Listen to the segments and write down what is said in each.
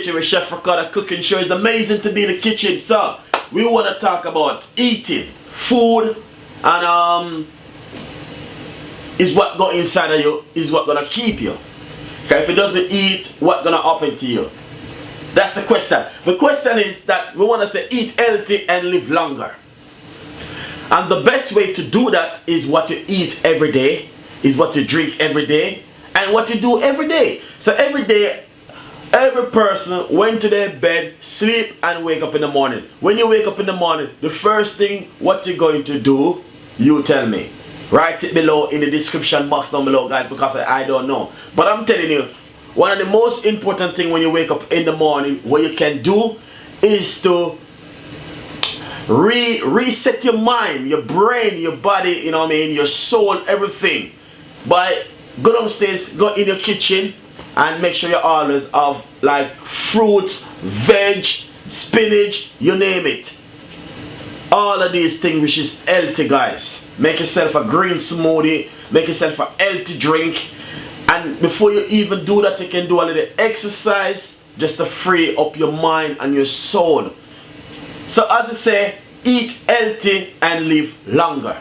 kitchen with Chef Ricardo cooking show. It's amazing to be in the kitchen. So we want to talk about eating, food, and is what go inside of you is what gonna keep you. Okay, if it doesn't eat, what gonna happen to you? That's the question. The question is that we want to say eat healthy and live longer. And the best way to do that is what you eat every day, is what you drink every day, and what you do every day. So every day, every person went to their bed, sleep, and wake up in the morning. When you wake up in the morning, the first thing what you're going to do, you tell me. Write it below in the description box down below, guys, because I don't know. But I'm telling you, one of the most important things when you wake up in the morning, what you can do is to reset your mind, your brain, your body, you know what I mean, your soul, everything. But go downstairs, go in your kitchen, and make sure you always have like fruits, veg, spinach, you name it. All of these things which is healthy, guys. Make yourself a green smoothie, make yourself a healthy drink. And before you even do that, you can do a little exercise just to free up your mind and your soul. So as I say, eat healthy and live longer.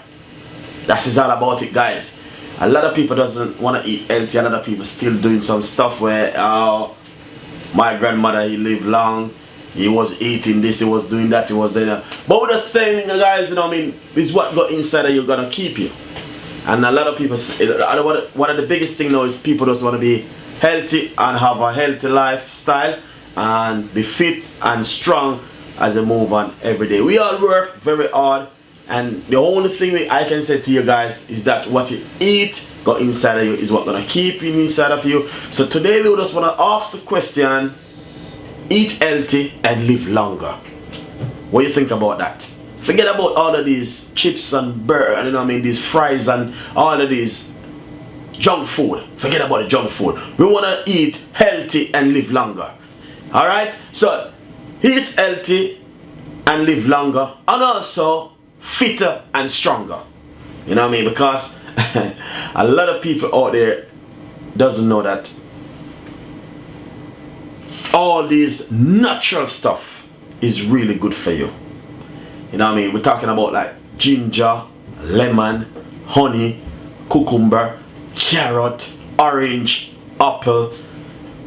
That is all about it, guys. A lot of people doesn't want to eat healthy. A lot of people still doing some stuff where my grandmother, he lived long, he was eating this, he was doing that, he was doing that. But with the saying, guys, you know what I mean, is what got inside of you gonna keep you. And a lot of people, one of the biggest thing now is people just want to be healthy and have a healthy lifestyle and be fit and strong as they move on every day. We all work very hard, and the only thing I can say to you guys is that what you eat got inside of you is what gonna keep you inside of you. So today we just want to ask the question, eat healthy and live longer. What do you think about that? Forget about all of these chips and burger, you know what I mean, these fries and all of these junk food. Forget about the junk food. We want to eat healthy and live longer. Alright? So, eat healthy and live longer, and also fitter and stronger. You know what I mean? Because a lot of people out there doesn't know that all these natural stuff is really good for you. You know what I mean? We're talking about like ginger, lemon, honey, cucumber, carrot, orange, apple,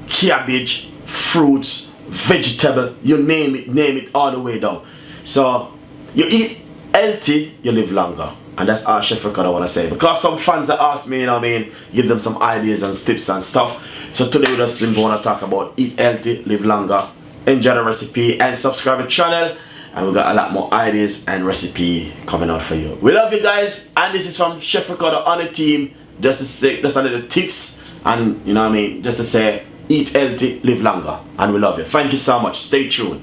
cabbage, fruits, vegetable, you name it all the way down. So you eat healthy, you live longer. And that's all Chef Ricardo want to say. Because some fans that ask me, you know what I mean, give them some ideas and tips and stuff. So today we just simply want to talk about eat healthy, live longer. Enjoy the recipe and subscribe to the channel. And we got a lot more ideas and recipe coming out for you. We love you guys, and this is from Chef Ricardo on the team. Just to say, just a little tips, and you know what I mean, just to say, eat healthy, live longer, and we love you. Thank you so much. Stay tuned.